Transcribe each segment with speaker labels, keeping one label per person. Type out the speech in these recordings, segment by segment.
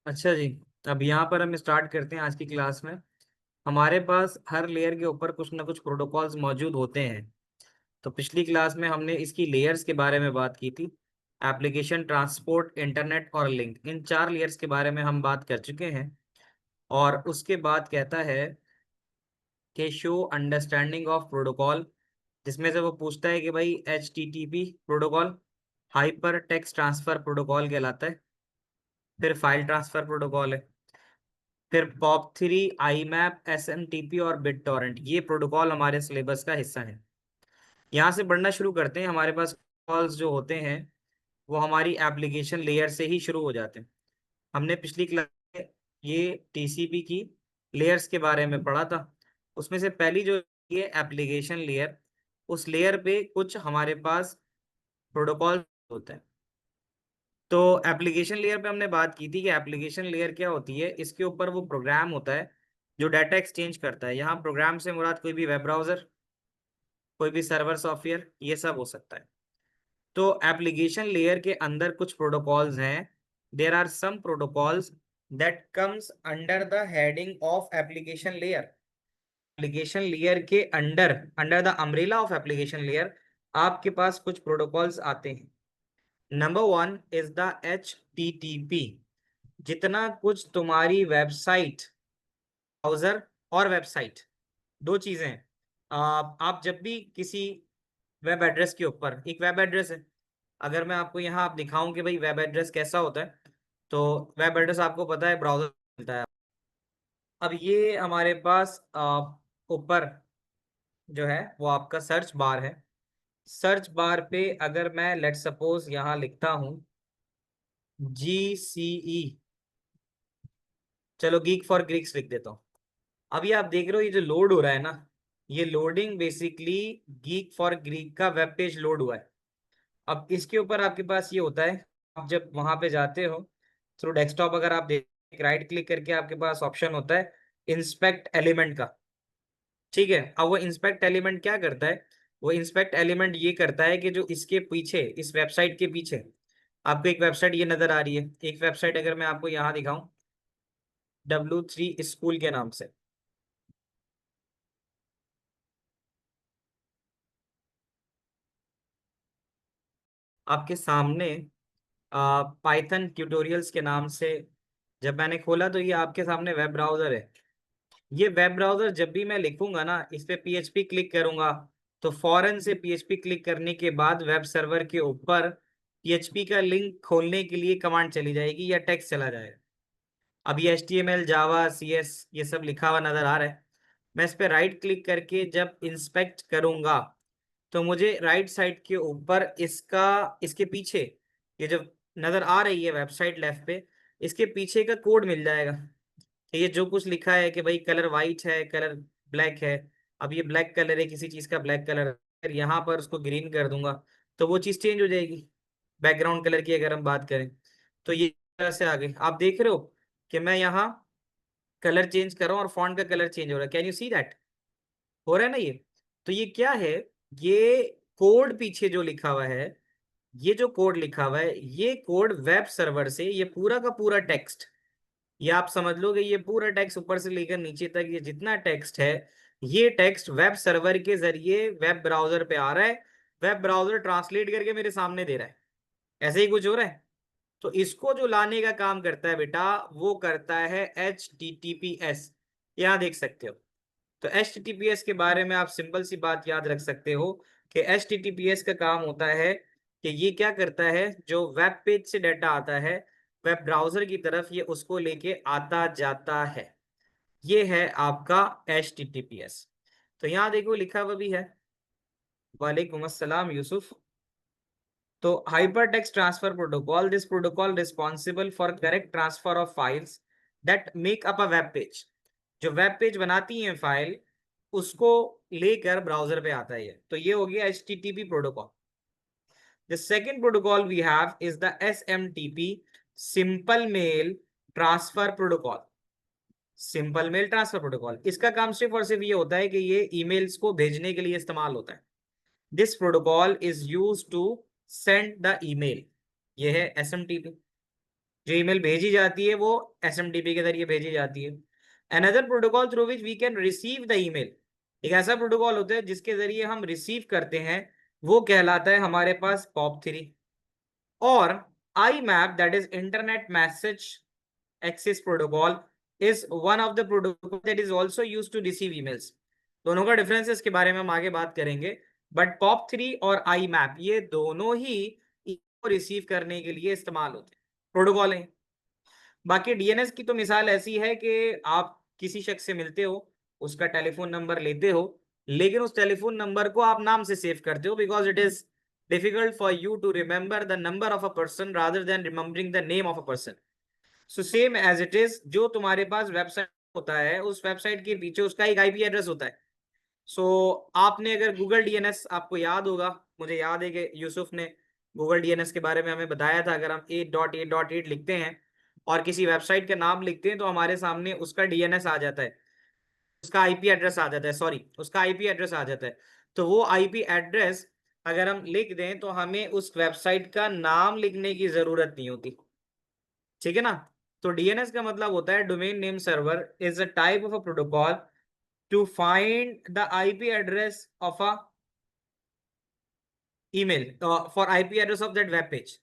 Speaker 1: अच्छा जी। अब यहाँ पर हम स्टार्ट करते हैं आज की क्लास में। हमारे पास हर लेयर के ऊपर कुछ ना कुछ प्रोटोकॉल्स मौजूद होते हैं। तो पिछली क्लास में हमने इसकी लेयर्स के बारे में बात की थी। एप्लीकेशन, ट्रांसपोर्ट, इंटरनेट और लिंक, इन 4 लेयर्स के बारे में हम बात कर चुके हैं। और उसके बाद कहता है कि शो अंडरस्टैंडिंग ऑफ प्रोटोकॉल, जिसमें से वो पूछता है कि भाई HTTP protocol hyper text transfer protocol कहलाता है। फिर फाइल ट्रांसफर प्रोटोकॉल है। फिर POP3, IMAP, SMTP और बिट टॉरेंट, ये प्रोटोकॉल हमारे सिलेबस का हिस्सा है। यहाँ से पढ़ना शुरू करते हैं। हमारे पास कॉल्स जो होते हैं वो हमारी एप्लीकेशन लेयर से ही शुरू हो जाते हैं। हमने पिछली क्लास में ये TCP की लेयर्स के बारे में पढ़ा था। उसमें से पहली जो ये एप्लीकेशन लेयर, उस लेयर पे कुछ हमारे पास प्रोटोकॉल होते हैं। तो एप्लीकेशन लेयर पे हमने बात की थी कि एप्लीकेशन लेयर क्या होती है। इसके ऊपर वो प्रोग्राम होता है जो डाटा एक्सचेंज करता है। यहाँ प्रोग्राम से मुराद कोई भी वेब ब्राउजर, कोई भी सर्वर सॉफ्टवेयर, ये सब हो सकता है। तो एप्लीकेशन लेयर के अंदर कुछ प्रोटोकॉल्स हैं। There are some protocols that comes under the heading of application layer. Application layer के under, under the umbrella of application layer, आपके पास कुछ प्रोटोकॉल्स आते हैं। Number 1 is the HTTP। जितना कुछ तुम्हारी वेबसाइट, ब्राउजर और वेबसाइट, दो चीजें हैं। आप जब भी किसी वेब एड्रेस के ऊपर, एक वेब एड्रेस है, अगर मैं आपको यहाँ आप दिखाऊं कि भाई वेब एड्रेस कैसा होता है, तो वेब एड्रेस आपको पता है ब्राउजर मिलता है। अब ये हमारे पास ऊपर जो है वो आपका सर्च बार है। सर्च बार पे अगर मैं लेट सपोज यहाँ लिखता हूँ GCE, चलो गीक फॉर ग्रीक्स लिख देता हूँ। अभी आप देख रहे हो ये जो लोड हो रहा है ना, ये loading basically geek for Greek का वेब पेज लोड हुआ है। अब इसके ऊपर आपके पास ये होता है, आप जब वहां पे जाते हो थ्रू डेस्कटॉप, अगर आप देख, राइट क्लिक करके आपके पास ऑप्शन होता है इंस्पेक्ट एलिमेंट का। ठीक है, अब वो इंस्पेक्ट एलिमेंट क्या करता है? वो इंस्पेक्ट एलिमेंट ये करता है कि जो इसके पीछे, इस वेबसाइट के पीछे आपको एक वेबसाइट ये नजर आ रही है। एक वेबसाइट अगर मैं आपको यहाँ दिखाऊं W3 स्कूल के नाम से, आपके सामने पाइथन ट्यूटोरियल्स के नाम से जब मैंने खोला तो ये आपके सामने वेब ब्राउजर है। ये वेब ब्राउजर जब भी मैं लिखूंगा ना, इस पे PHP क्लिक करूंगा, तो फौरन से PHP क्लिक करने के बाद वेब सर्वर के ऊपर PHP का लिंक खोलने के लिए कमांड चली जाएगी या टेक्स्ट चला जाएगा। अब ये HTML, जावा, CS ये सब लिखा हुआ नजर आ रहा है। मैं इस पे राइट क्लिक करके जब इंस्पेक्ट करूंगा तो मुझे राइट साइड के ऊपर इसका, इसके पीछे ये जो नजर आ रही है वेबसाइट लेफ्ट पे, इसके पीछे का कोड मिल जाएगा। ये जो कुछ लिखा है कि भाई कलर वाइट है, कलर ब्लैक है। अब ये ब्लैक कलर है, किसी चीज का ब्लैक कलर, अगर यहाँ पर उसको ग्रीन कर दूंगा तो वो चीज चेंज हो जाएगी। बैकग्राउंड कलर की अगर हम बात करें तो ये तरह से आगे आप देख रहे हो कि मैं यहाँ कलर चेंज कर रहा हूँ और फॉन्ट का कलर चेंज हो रहा है। Can you see that? हो रहा है ना ये? तो ये क्या है? ये कोड पीछे जो लिखा हुआ है, ये जो कोड लिखा हुआ है, ये कोड वेब सर्वर से ये पूरा का पूरा टेक्स्ट, ये आप समझ लो कि ये पूरा टेक्स्ट ऊपर से लेकर नीचे तक ये जितना टेक्स्ट है, ये टेक्स्ट वेब सर्वर के जरिए वेब ब्राउजर पे आ रहा है। वेब ब्राउजर ट्रांसलेट करके मेरे सामने दे रहा है। ऐसे ही कुछ हो रहा है। तो इसको जो लाने का काम करता है बेटा, वो करता है HTTPS। यहाँ देख सकते हो। तो HTTPS के बारे में आप सिंपल सी बात याद रख सकते हो कि HTTPS का काम होता है कि ये क्या करता है, जो वेब पेज से डाटा आता है वेब ब्राउजर की तरफ, ये उसको लेके आता जाता है। ये है आपका HTTPS। तो यहाँ देखो लिखा हुआ भी है। वालेकुम अस्सलाम यूसुफ। तो hyper text transfer protocol, this protocol responsible for correct transfer of files that make up a web page. जो वेब पेज बनाती है फाइल, उसको लेकर ब्राउजर पे आता है ये। तो ये हो गया HTTP protocol. The second protocol we have is the SMTP, simple mail transfer protocol. Simple mail transfer protocol, इसका काम सिर्फ और सिर्फ ये होता है कि ये ईमेल्स को भेजने के लिए इस्तेमाल होता है। This protocol is use to send the email. ये है SMTP। जो ईमेल भेजी जाती है वो एसएमटीपी के जरिए भेजी जाती है। Another protocol through which we can receive the email, एक ऐसा प्रोटोकॉल होता है जिसके जरिए हम रिसीव करते हैं, वो कहलाता है हमारे पास POP3। और IMAP, that is internet message access protocol, is one of the protocol that is also use to receive emails. दोनों का डिफरेंस इसके बारे में हम आगे बात करेंगे, बट POP3 और आई मैप ये दोनों ही को रिसीव करने के लिए इस्तेमाल होते हैं, प्रोटोकॉल हैं। बाकी डीएनएस की तो मिसाल ऐसी है कि आप किसी शख्स से मिलते हो, उसका टेलीफोन नंबर लेते हो, लेकिन उस टेलीफोन नंबर को आप नाम से सेव करते हो, because it is difficult for you to remember the number of a person rather than remembering the name of a person. So same as it is, जो तुम्हारे पास वेबसाइट होता है, उस वेबसाइट के पीछे उसका एक आईपी एड्रेस होता है। सो आपने अगर गूगल डीएनएस, आपको याद होगा, मुझे याद है कि यूसुफ ने गूगल डीएनएस के बारे में हमें बताया था, अगर हम 8.8.8 लिखते हैं और किसी वेबसाइट का नाम लिखते हैं तो हमारे सामने उसका डीएनएस आ जाता है, उसका आईपी एड्रेस आ जाता है, सॉरी उसका आईपी एड्रेस आ जाता है। तो वो आईपी एड्रेस अगर हम लिख दें तो हमें उस वेबसाइट का नाम लिखने की जरूरत नहीं होती, ठीक है ना। तो डीएनएस का मतलब होता है domain name server is a type of a protocol to find the IP address of a email for IP address of that web page.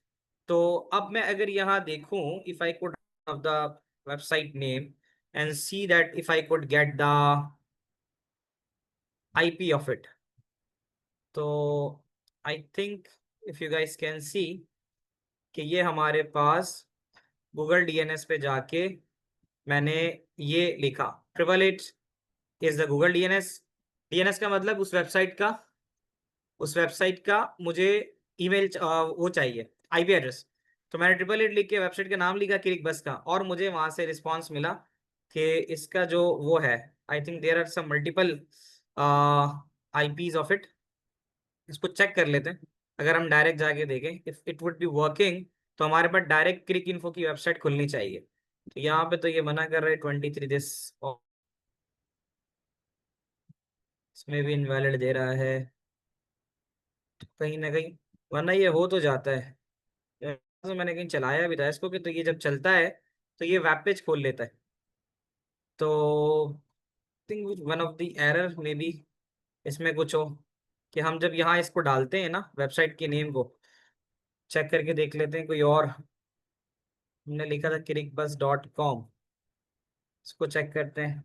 Speaker 1: तो अब मैं अगर यहाँ देखूं, if I could of the website name and see that if I could get the IP of it, तो I think if you guys can see कि ये हमारे पास गूगल डीएनएस पे जाके मैंने ये लिखा, 888 is the Google DNS. DNS का मतलब उस वेबसाइट का मुझे ईमेल वो चाहिए, आईपी एड्रेस। तो मैंने 888 लिख के वेबसाइट का नाम लिखा, क्लिक बस का, और मुझे वहां से रिस्पांस मिला कि इसका जो वो है, I think there are some multiple IPs of it. इसको चेक कर लेते हैं। अगर हम डायरेक्ट जाके देखें if it would be working, तो हमारे पास डायरेक्ट क्लिक इन्फो की वेबसाइट खुलनी चाहिए। तो यहाँ पे तो ये मना कर रहे हैं 23 दिस, इसमें भी इनवैलिड दे रहा है कहीं ना कहीं, वरना ये हो तो जाता है। तो मैंने कहीं चलाया भी था इसको कि तो ये जब चलता है तो ये वेब पेज खोल लेता है। तो think one of the error may be इसमें कुछ हो कि हम जब यहाँ इसको डालते हैं ना वेबसाइट के नेम को, चेक करके देख लेते हैं कोई और। हमने लिखा था crickbus.com, इसको चेक करते हैं,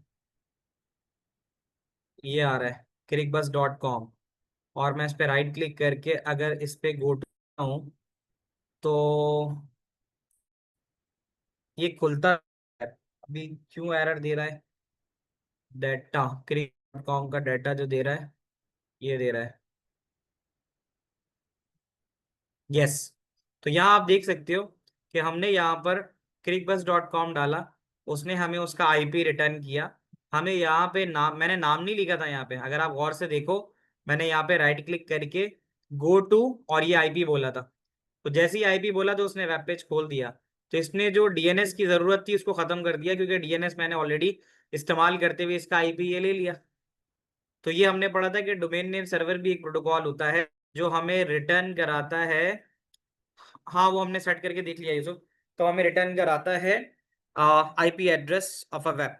Speaker 1: ये आ रहा है crickbus.com। और मैं इस पे राइट क्लिक करके अगर इस पे गो टू हूँ तो ये खुलता है। अभी क्यों एरर दे रहा है, डाटा crick.com का डाटा जो दे रहा है, ये दे रहा है, यस। तो यहाँ आप देख सकते हो कि हमने यहाँ पर crickbus.com डाला, उसने हमें उसका आईपी रिटर्न किया। हमें यहाँ पे नाम, मैंने नाम नहीं लिखा था यहाँ पे, अगर आप गौर से देखो, मैंने यहाँ पे राइट क्लिक करके गो टू और ये आईपी बोला था। तो जैसे ही आईपी बोला तो उसने वेब पेज खोल दिया। तो इसने जो डीएनएस की जरूरत थी उसको खत्म कर दिया, क्योंकि डीएनएस मैंने ऑलरेडी इस्तेमाल करते हुए इसका आईपी ये ले लिया। तो ये हमने पढ़ा था कि डोमेन नेम सर्वर भी एक प्रोटोकॉल होता है जो हमें रिटर्न कराता है। हाँ वो हमने सेट करके देख लिया यूसुफ। तो हमें रिटर्न कराता है IP address of a web.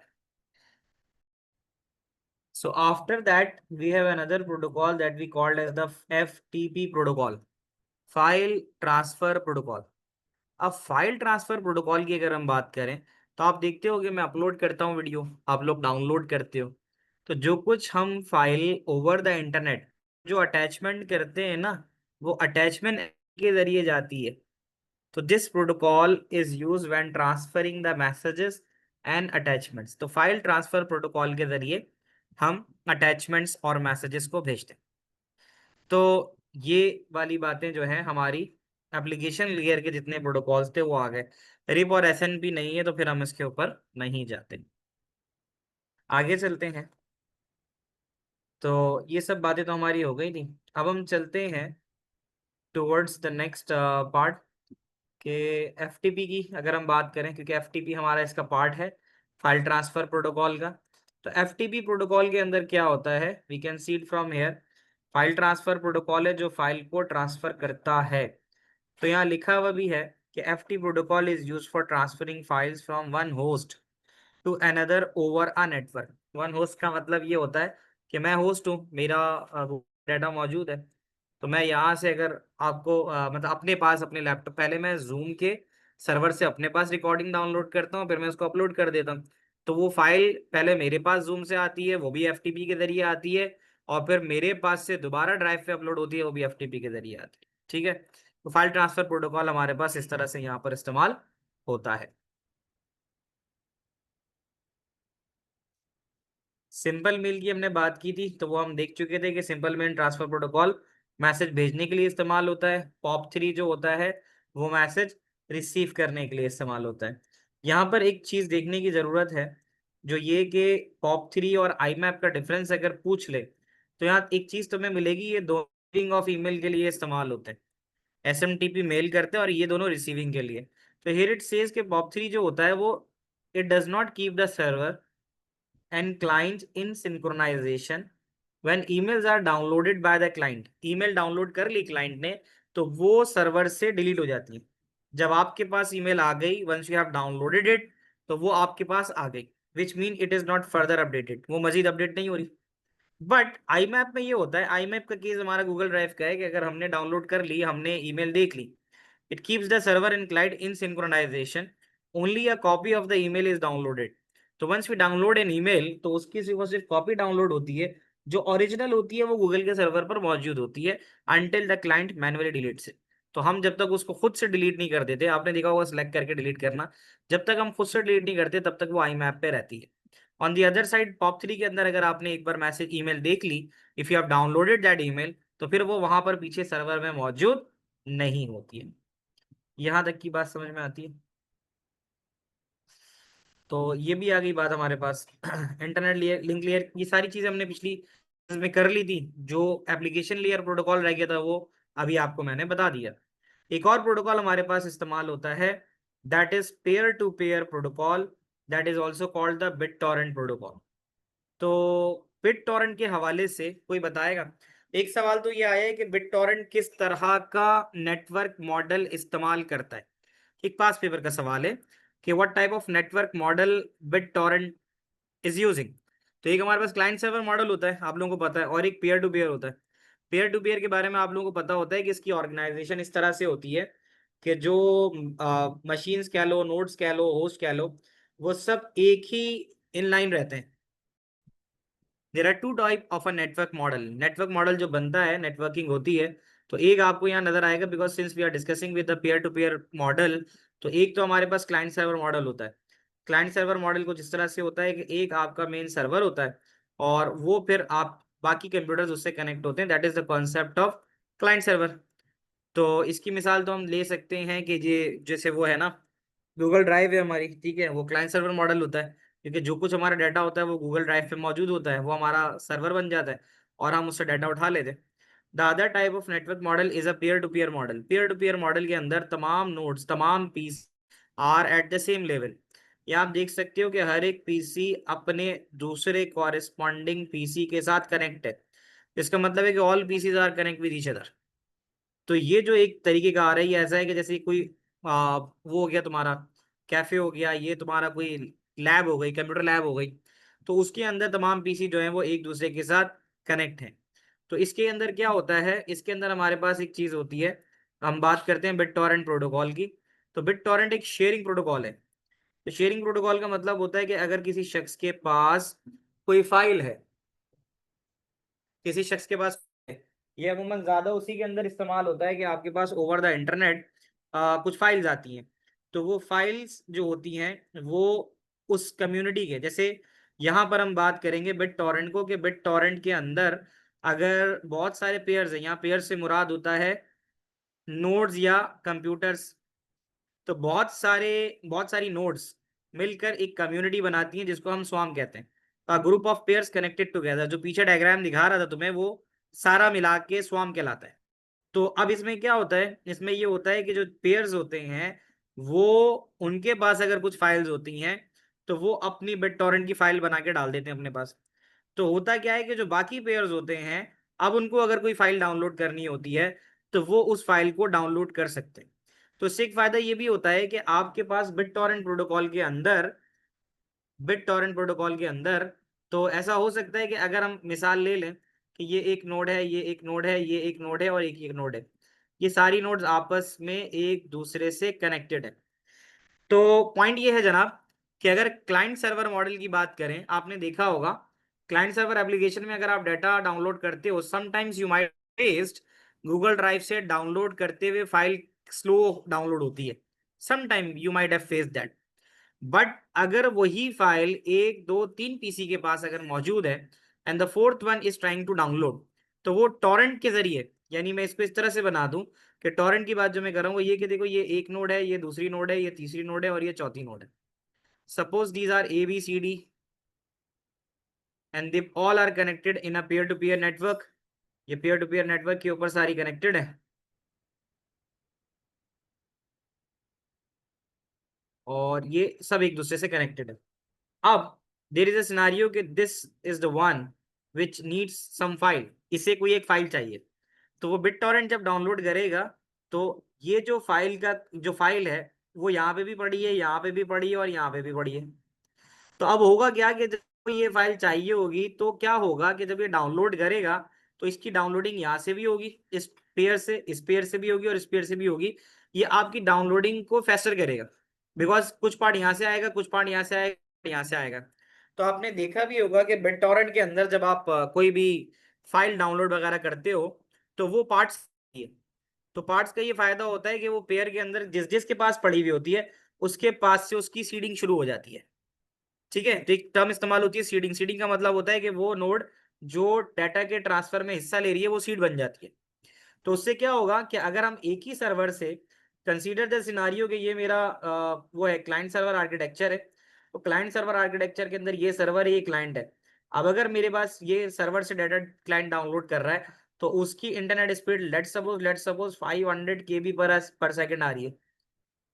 Speaker 1: So after that we have another protocol that we called as the FTP protocol, file transfer protocol। अब फाइल ट्रांसफर प्रोटोकॉल की अगर हम बात करें, तो आप देखते हो कि मैं अपलोड करता हूँ वीडियो, आप लोग डाउनलोड करते हो, तो जो कुछ हम फाइल ओवर द इंटरनेट जो अटैचमेंट करते हैं ना, वो अटैचमेंट के जरिए जाती है। तो this protocol is use when transferring the messages and attachments. तो फाइल ट्रांसफर प्रोटोकॉल के जरिए हम अटैचमेंट्स और मैसेजेस को भेजते हैं। तो ये वाली बातें जो है हमारी एप्लीकेशन लेयर के जितने प्रोटोकॉल्स थे वो आ गए। रिप और एसएनपी नहीं है तो फिर हम इसके ऊपर नहीं जाते, आगे चलते हैं। तो ये सब बातें तो हमारी हो गई थी। अब हम चलते हैं टुवर्ड्स द नेक्स्ट पार्ट के एफटीपी की अगर हम बात करें, क्योंकि एफटीपी हमारा इसका पार्ट है, फाइल ट्रांसफर प्रोटोकॉल का। तो एफटीपी प्रोटोकॉल के अंदर क्या होता है, we can see it from here. File transfer protocol है जो फाइल को ट्रांसफर करता है। तो यहाँ लिखा हुआ भी है कि FT protocol is use for transferring files from one host to another over a network. One host का मतलब ये होता है कि मैं होस्ट हूँ, मेरा डाटा मौजूद है, तो मैं यहाँ से अगर आपको मतलब अपने पास अपने लैपटॉप, पहले मैं जूम के सर्वर से अपने पास रिकॉर्डिंग डाउनलोड करता हूँ, फिर मैं उसको अपलोड कर देता हूँ। तो वो फाइल पहले मेरे पास जूम से आती है, वो भी FTP के जरिए आती है, और फिर मेरे पास से दोबारा ड्राइव पे अपलोड होती है, वो भी FTP के जरिए आती है। ठीक है, तो फाइल ट्रांसफर प्रोटोकॉल हमारे पास इस तरह से यहाँ पर इस्तेमाल होता है। सिंपल मेल की हमने बात की थी, तो वो हम देख चुके थे कि simple mail transfer protocol message भेजने के लिए इस्तेमाल होता है। POP3 जो होता है वो मैसेज रिसीव करने के लिए इस्तेमाल होता है। यहाँ पर एक चीज देखने की जरूरत है, जो ये कि POP3 और IMAP का डिफरेंस अगर पूछ ले, तो यहाँ एक चीज तुम्हें मिलेगी, ये दोनों ऑफ ईमेल के लिए इस्तेमाल होते हैं। SMTP मेल करते हैं और ये दोनों रिसीविंग के लिए। तो हियर इट सेज कि POP3 जो होता है वो it does not keep the server and client in synchronization when emails are downloaded by the client। Email download कर ली क्लाइंट ने, तो वो सर्वर से डिलीट हो जाती है। जब आपके पास ईमेल आ गई, once you have downloaded it, तो वो आपके पास आ गई, which mean it is not further updated, वो मजीद अपडेट नहीं हो रही। बट IMAP में ये होता है, IMAP का केस हमारा गूगल ड्राइव का है, कि अगर हमने डाउनलोड कर ली, हमने ईमेल देख ली, it keeps the server and client in synchronization, only a copy of the email is downloaded। तो once we download an email, तो उसकी सिर्फ और सिर्फ कॉपी डाउनलोड होती है, जो ओरिजिनल होती है वो गूगल के सर्वर पर मौजूद होती है, until the client manually deletes it। तो हम जब तक उसको खुद से डिलीट नहीं कर देते, आपने देखा होगा सेलेक्ट करके डिलीट करना, जब तक हम खुद से डिलीट नहीं करते तब तक वो IMAP पे रहती है। On the other side POP3 के अंदर अगर आपने एक बार मैसेज ईमेल देख ली, if you have downloaded that email, तो फिर वो वहां पर पीछे सर्वर में मौजूद नहीं होती है। यहाँ तक की बात समझ में आती है? तो ये भी आ गई बात हमारे पास। इंटरनेट लेयर, लिंक लेयर, ये सारी चीजें हमने पिछली में कर ली थी। जो एप्लीकेशन लेयर प्रोटोकॉल रह गया था वो अभी आपको मैंने बता दिया। एक और प्रोटोकॉल हमारे पास इस्तेमाल होता है, that is peer to peer protocol, that is also called the bit torrent protocol. तो बिट टॉरेंट के हवाले से कोई बताएगा? एक सवाल तो ये आया है कि बिट टॉरेंट किस तरह का नेटवर्क मॉडल इस्तेमाल करता है। एक पास पेपर का सवाल है कि what type of network model bit torrent is using. तो एक हमारे पास क्लाइंट सर्वर मॉडल होता है, आप लोगों को पता है, और एक पेयर टू पेयर होता है। पेयर टू पेयर के बारे में आप लोगों को पता होता है कि इसकी ऑर्गेनाइजेशन इस तरह से होती है कि जो मशीन्स कह लो, नोड्स कह लो, होस्ट कह लो, वो सब एक ही इनलाइन रहते हैं। There are two type of a network model. Network model जो बनता है, नेटवर्किंग होती है, तो एक आपको यहाँ नजर आएगा, because since we are discussing with the peer to peer model. तो एक तो हमारे पास क्लाइंट सर्वर मॉडल होता है। क्लाइंट सर्वर मॉडल कुछ इस तरह से होता है कि एक आपका मेन सर्वर होता है, और वो फिर आप बाकी कंप्यूटर्स उससे कनेक्ट होते हैं, that is the concept of client server. तो इसकी मिसाल तो हम ले सकते हैं कि ये जैसे वो है ना, गूगल ड्राइव है हमारी, ठीक है, वो क्लाइंट सर्वर मॉडल होता है, क्योंकि जो कुछ हमारा डाटा होता है वो गूगल ड्राइव पे मौजूद होता है, वो हमारा सर्वर बन जाता है और हम उससे डाटा उठा लेते हैं। The other type of network model is a peer to peer model. Peer to peer model के अंदर तमाम नोड्स, तमाम PCs are at the same level. या आप देख सकते हो कि हर एक पीसी अपने दूसरे कॉरेस्पॉन्डिंग पीसी के साथ कनेक्ट है। इसका मतलब है कि all PCs are connect with each other. तो ये जो एक तरीके का आ रही है, ऐसा है कि जैसे कोई वो हो गया तुम्हारा कैफे हो गया, ये तुम्हारा कोई लैब हो गई, कंप्यूटर लैब हो गई, तो उसके अंदर तमाम पीसी जो है वो एक दूसरे के साथ कनेक्ट हैं। तो इसके अंदर क्या होता है, इसके अंदर हमारे पास एक चीज होती है, हम बात करते हैं बिट टॉरेंट प्रोटोकॉल की। तो बिट टॉरेंट एक शेयरिंग प्रोटोकॉल है। तो शेयरिंग प्रोटोकॉल का मतलब होता है कि अगर किसी शख्स के पास कोई फाइल है, किसी शख्स के पास, ये अमूमन ज्यादा उसी के अंदर इस्तेमाल होता है कि आपके पास ओवर द इंटरनेट कुछ फाइल्स आती हैं। तो वो फाइल्स जो होती हैं वो उस कम्युनिटी के, जैसे यहाँ पर हम बात करेंगे बिट टॉरेंट को, कि बिट टॉरेंट के अंदर अगर बहुत सारे पेयर्स हैं, यहाँ पेयर से मुराद होता है नोड्स या कंप्यूटर्स। तो बहुत सारी नोड्स मिलकर एक कम्युनिटी बनाती हैं, जिसको हम स्वाम कहते हैं। Group of pairs connected together, जो पीछे डायग्राम दिखा रहा था तुम्हें, वो सारा मिला के स्वाम कहलाता है। तो अब इसमें क्या होता है, इसमें ये होता है कि जो पेयर्स होते हैं वो, उनके पास अगर कुछ फाइल्स होती हैं तो वो अपनी बिट टॉरेंट की फाइल बना के डाल देते हैं अपने पास। तो होता क्या है कि जो बाकी पेयर्स होते हैं, अब उनको अगर कोई फाइल डाउनलोड करनी होती है तो वो उस फाइल को डाउनलोड कर सकते हैं। तो इससे एक फायदा ये भी होता है कि आपके पास बिट टॉरेंट प्रोटोकॉल के अंदर तो ऐसा हो सकता है कि अगर हम मिसाल ले लें कि ये एक नोड है, ये एक नोड है, ये एक नोड है और एक नोड है, ये सारी नोड्स आपस में एक दूसरे से कनेक्टेड है। तो पॉइंट ये है जनाब कि अगर क्लाइंट सर्वर मॉडल की बात करें, आपने देखा होगा क्लाइंट सर्वर एप्लीकेशन में अगर आप डाटा डाउनलोड करते हो, sometimes you might faced Google drive से डाउनलोड करते हुए फाइल स्लो डाउनलोड होती है। Sometime you might have faced that. But अगर वही फाइल एक दो तीन पीसी के पास अगर मौजूद है and the fourth one is trying to download, तो वो टॉरेंट के जरिए, यानी मैं इसको इस तरह से बना दूं कि टॉरेंट की बात जो मैं कर रहा हूँ वो ये कि देखो ये एक नोड है, ये दूसरी नोड है, ये तीसरी नोड है और ये चौथी नोड है। Suppose these are A B C D and they all are connected in a peer to peer network. ये पीयर टू पीयर नेटवर्क के ऊपर सारी कनेक्टेड है और ये सब एक दूसरे से कनेक्टेड है। अब देर इज अ सिनारियो कि this is the one which needs some file, इसे कोई एक फाइल चाहिए। तो वो बिट टॉरेंट जब डाउनलोड करेगा तो ये जो फाइल है वो यहाँ पे भी पड़ी है, यहाँ पे भी पड़ी है और यहाँ पे भी पड़ी है। तो अब होगा क्या कि जब ये फाइल चाहिए होगी तो क्या होगा कि जब ये डाउनलोड करेगा तो इसकी डाउनलोडिंग यहाँ से भी होगी, इस पेयर से भी होगी और इस पेयर से भी होगी। ये आपकी डाउनलोडिंग को फैस्टर करेगा, बिकॉज कुछ पार्ट यहाँ से आएगा, कुछ पार्ट यहाँ से आएगा, यहाँ से आएगा। तो आपने देखा भी होगा कि बिट टॉरेंट के अंदर जब आप कोई भी फाइल डाउनलोड वगैरह करते हो तो वो पार्ट्स, तो पार्ट्स का ये फायदा होता है कि वो पेयर के अंदर जिस जिसके पास पड़ी हुई होती है उसके पास से उसकी सीडिंग शुरू हो जाती है। ठीक है, तो एक टर्म इस्तेमाल होती है सीडिंग। सीडिंग का मतलब होता है कि वो नोड जो डाटा के ट्रांसफर में हिस्सा ले रही है वो सीड बन जाती है। तो उससे क्या होगा कि अगर हम एक ही सर्वर से, कंसीडर द सिनारियो कि ये मेरा वो है क्लाइंट सर्वर आर्किटेक्चर है, तो क्लाइंट सर्वर आर्किटेक्चर के अंदर ये सर्वर है, ये क्लाइंट है। अब अगर मेरे पास ये सर्वर से डाटा क्लाइंट डाउनलोड कर रहा है तो उसकी इंटरनेट स्पीड लेट सपोज 500 केबी पर सेकंड आ रही है।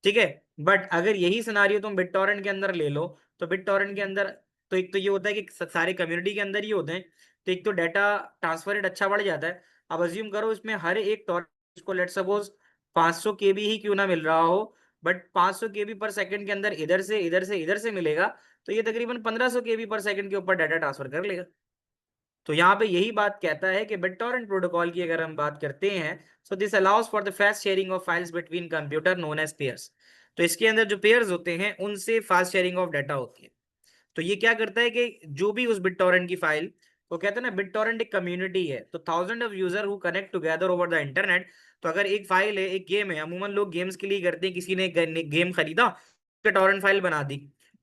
Speaker 1: ठीक है। बट अगर यही सिनारियो तुम बिटटॉरेंट के अंदर ले लो, तो बिटटॉरेंट के अंदर तो एक तो ये होता है कि सारे कम्युनिटी के अंदर ही होते हैं, तो एक तो डाटा ट्रांसफर रेट अच्छा बढ़ जाता है। अब अज्यूम करो इसमें हर एक टॉरेंट को लेट सपोज 500 केबी ही क्यों ना मिल रहा हो, बट 500 केबी पर सेकंड के अंदर इधर से मिलेगा, तो ये तकरीबन 1500 केबी पर सेकंड के ऊपर डाटा ट्रांसफर कर लेगा। तो यहाँ पे यही बात कहता है कि बिटटॉरेंट प्रोटोकॉल की अगर हम बात करते हैं, so this allows for the fast sharing of files between computer known as peers. तो इसके अंदर जो पेयर्स होते हैं उनसे फास्ट शेयरिंग ऑफ डाटा होती है। तो ये क्या करता है कि जो भी उस बिटटॉरेंट की फाइल, वो कहते हैं ना बिटटॉरेंट एक कम्युनिटी है, तो thousand of user who connect together over the internet. तो अगर एक फाइल है, एक गेम है, अमूमन लोग गेम्स के लिए करते हैं, किसी ने गेम खरीदा, टॉरेंट फाइल बना दी,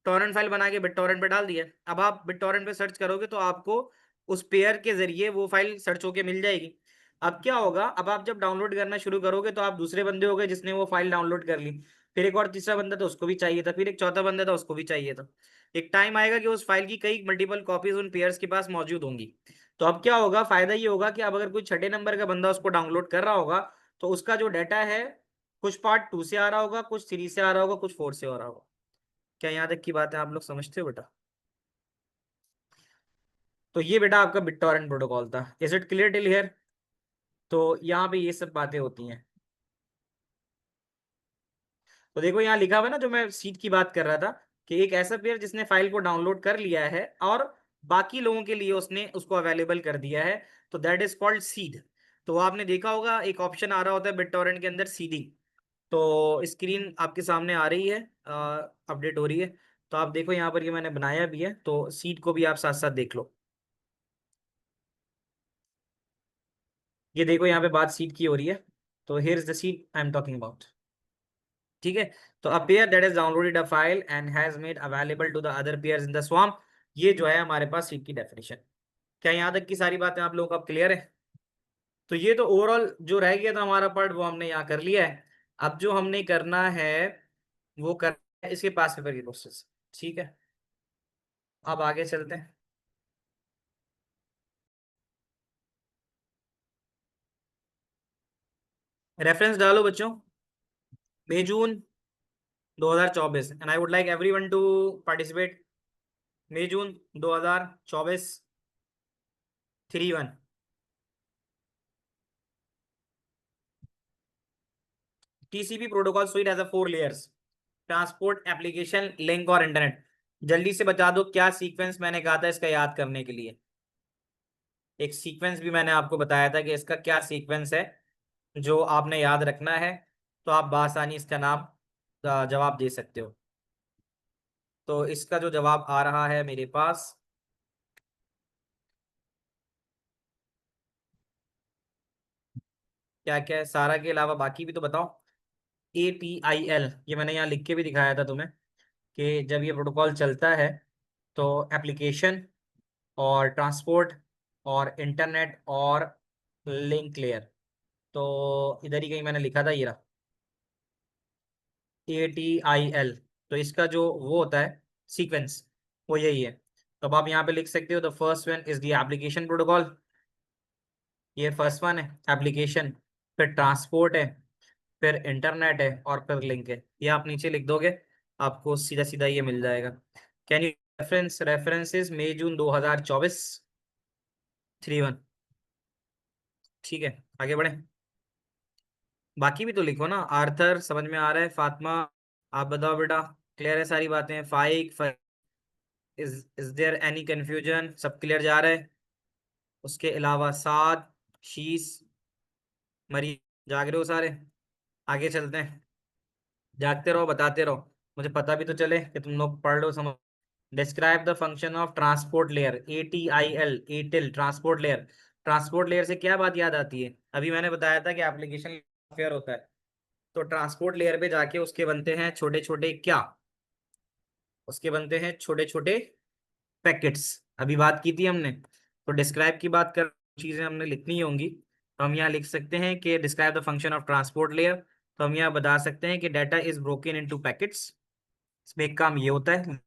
Speaker 1: टॉरेंट फाइल बना के बिटटॉरेंट पे डाल दिया। अब आप बिटटॉरेंट पे सर्च करोगे तो आपको उस पेयर के जरिए वो फाइल सर्च होके मिल जाएगी। अब क्या होगा, अब आप जब डाउनलोड करना शुरू करोगे तो आप दूसरे बंदे हो गए जिसने वो फाइल डाउनलोड कर ली, फिर एक और तीसरा बंदा था उसको भी चाहिए था, फिर एक चौथा बंदा था उसको भी चाहिए था। एक टाइम आएगा कि उस फाइल की कई मल्टीपल कॉपीज उन पेयर्स के पास मौजूद होंगी। तो अब क्या होगा, फायदा ये होगा कि अब अगर कोई छठे नंबर का बंदा उसको डाउनलोड कर रहा होगा तो उसका जो डाटा है कुछ पार्ट 2 से आ रहा होगा, कुछ 3 से आ रहा होगा, कुछ 4 से आ रहा होगा। क्या यहाँ तक की बात है आप लोग समझते हो बेटा? तो ये बेटा आपका बिटटॉरेंट प्रोटोकॉल था। Is it clear till here? तो यहाँ पे ये सब बातें होती हैं। तो देखो यहाँ लिखा हुआ है ना, जो मैं सीट की बात कर रहा था, कि एक ऐसा पेयर जिसने फाइल को डाउनलोड कर लिया है और बाकी लोगों के लिए उसने उसको अवेलेबल कर दिया है, तो दैट इज कॉल्ड सीड। तो आपने देखा होगा एक ऑप्शन आ रहा होता है बिटटॉरेंट के अंदर, सीडिंग। तो स्क्रीन आपके सामने आ रही है, अपडेट हो रही है। तो आप देखो यहाँ पर ये मैंने बनाया भी है, तो सीड को भी आप साथ साथ देख लो। ये देखो यहाँ पे बात सीड की हो रही है, तो here is the seed I am talking about. ठीक है। तो a peer that is downloaded a file and has made available to the other peers in the swarm, ये जो है हमारे पास सीड की डेफिनेशन। क्या यहाँ तक की सारी बातें आप लोगों को अब क्लियर है? तो ये तो ओवरऑल जो रह गया था हमारा पार्ट वो हमने यहाँ कर लिया है। अब जो हमने करना है वो कर इसके पास पेपर की प्रोसेस। ठीक है, अब आगे चलते हैं। रेफरेंस डालो बच्चों, मई जून 2024, and I would like everyone to participate. मई जून 2024, 3-1। TCP protocol suite as a 4 layers, transport, application, link और इंटरनेट। जल्दी से बता दो क्या सीक्वेंस मैंने कहा था इसका याद करने के लिए। एक सीक्वेंस भी मैंने आपको बताया था कि इसका क्या सीक्वेंस है जो आपने याद रखना है, तो आप बासानी इसका नाम जवाब दे सकते हो। तो इसका जो जवाब आ रहा है मेरे पास, क्या क्या है सारा के अलावा बाकी भी तो बताओ। ATIL, ये मैंने यहाँ लिख के भी दिखाया था तुम्हें कि जब ये प्रोटोकॉल चलता है तो एप्लीकेशन और ट्रांसपोर्ट और इंटरनेट और लिंक लेयर, तो इधर ही कहीं मैंने लिखा था ये रहा, ATIL। तो इसका जो वो होता है सीक्वेंस, वो यही है। तो अब आप यहाँ पे लिख सकते हो the first one is the application protocol, ये फर्स्ट वन है एप्लीकेशन, फिर ट्रांसपोर्ट है, फिर इंटरनेट है और फिर लिंक है। ये आप नीचे लिख दोगे, आपको सीधा सीधा ये मिल जाएगा। कैन यू रेफरेंसेस मई जून 2024 31। ठीक है, आगे बढ़े। बाकी भी तो लिखो ना, आर्थर समझ में आ रहा है, फातिमा आप बताओ बेटा, क्लियर है सारी बातें, फाइक, इज देयर एनी कंफ्यूजन, सब क्लियर जा रहा है। उसके अलावा साद, शीस, मरी, जाग रहे हो सारे? आगे चलते हैं, जागते रहो बताते रहो, मुझे पता भी तो चले कि तुम लोग पढ़ लो समझ। Describe the function of transport layer, ATIL, एटिल ट्रांसपोर्ट लेयर। ट्रांसपोर्ट लेयर से क्या बात याद आती है? अभी मैंने बताया था कि एप्लीकेशन फेयर होता है, तो ट्रांसपोर्ट लेयर पे जाके उसके बनते हैं छोटे छोटे क्या, उसके बनते हैं छोटे छोटे पैकेट्स। अभी बात की थी हमने, तो डिस्क्राइब की बात कर, चीजें हमने लिखनी होंगी। तो हम यहाँ लिख सकते हैं कि describe the function of transport layer. तो हम यहाँ बता सकते हैं कि data is broken into packets. इसमें एक काम ये होता है,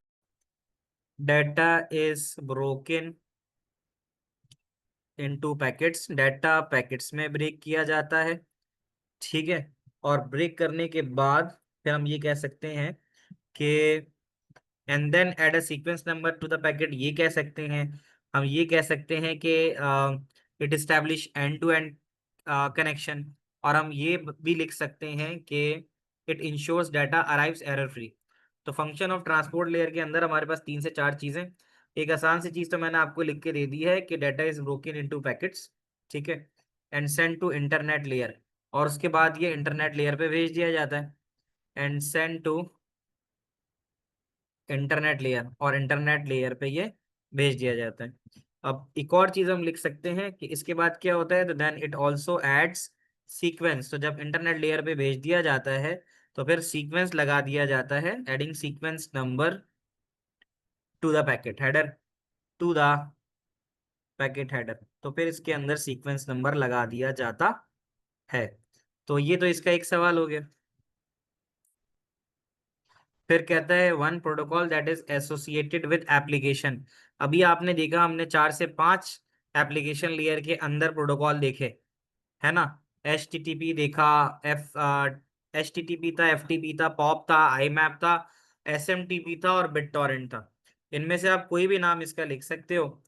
Speaker 1: data is broken into packets, data packets में ब्रेक किया जाता है। ठीक है, और ब्रेक करने के बाद फिर हम ये कह सकते हैं कि and then add a sequence number to the packet, ये कह सकते हैं। हम ये कह सकते हैं कि it establish end to end connection. और हम ये भी लिख सकते हैं कि it insures data arrives error free. तो फंक्शन ऑफ ट्रांसपोर्ट लेयर के अंदर हमारे पास 3 से 4 चीजें। एक आसान सी चीज तो मैंने आपको लिख के दे दी है कि data is broken into packets, ठीक है, and send to internet layer, और उसके बाद ये इंटरनेट लेयर पे भेज दिया जाता है, and send to internet layer, और इंटरनेट लेयर पे ये भेज दिया जाता है। अब एक और चीज हम लिख सकते हैं कि इसके बाद क्या होता है, तो then it also adds sequence. तो जब इंटरनेट लेयर पे भेज दिया जाता है तो फिर सीक्वेंस लगा दिया जाता है, adding sequence number to the packet header, to the packet header. तो फिर इसके अंदर सीक्वेंस नंबर लगा दिया जाता है। तो ये तो इसका एक सवाल हो गया। फिर कहता है one protocol that is associated with application. अभी आपने देखा हमने 4 से 5 एप्लीकेशन लेयर के अंदर प्रोटोकॉल देखे, है ना। HTTP देखा, एफ HTTP था, FTP था, पॉप था, IMAP था, SMTP था और BitTorrent था। इनमें से आप कोई भी नाम इसका लिख सकते हो,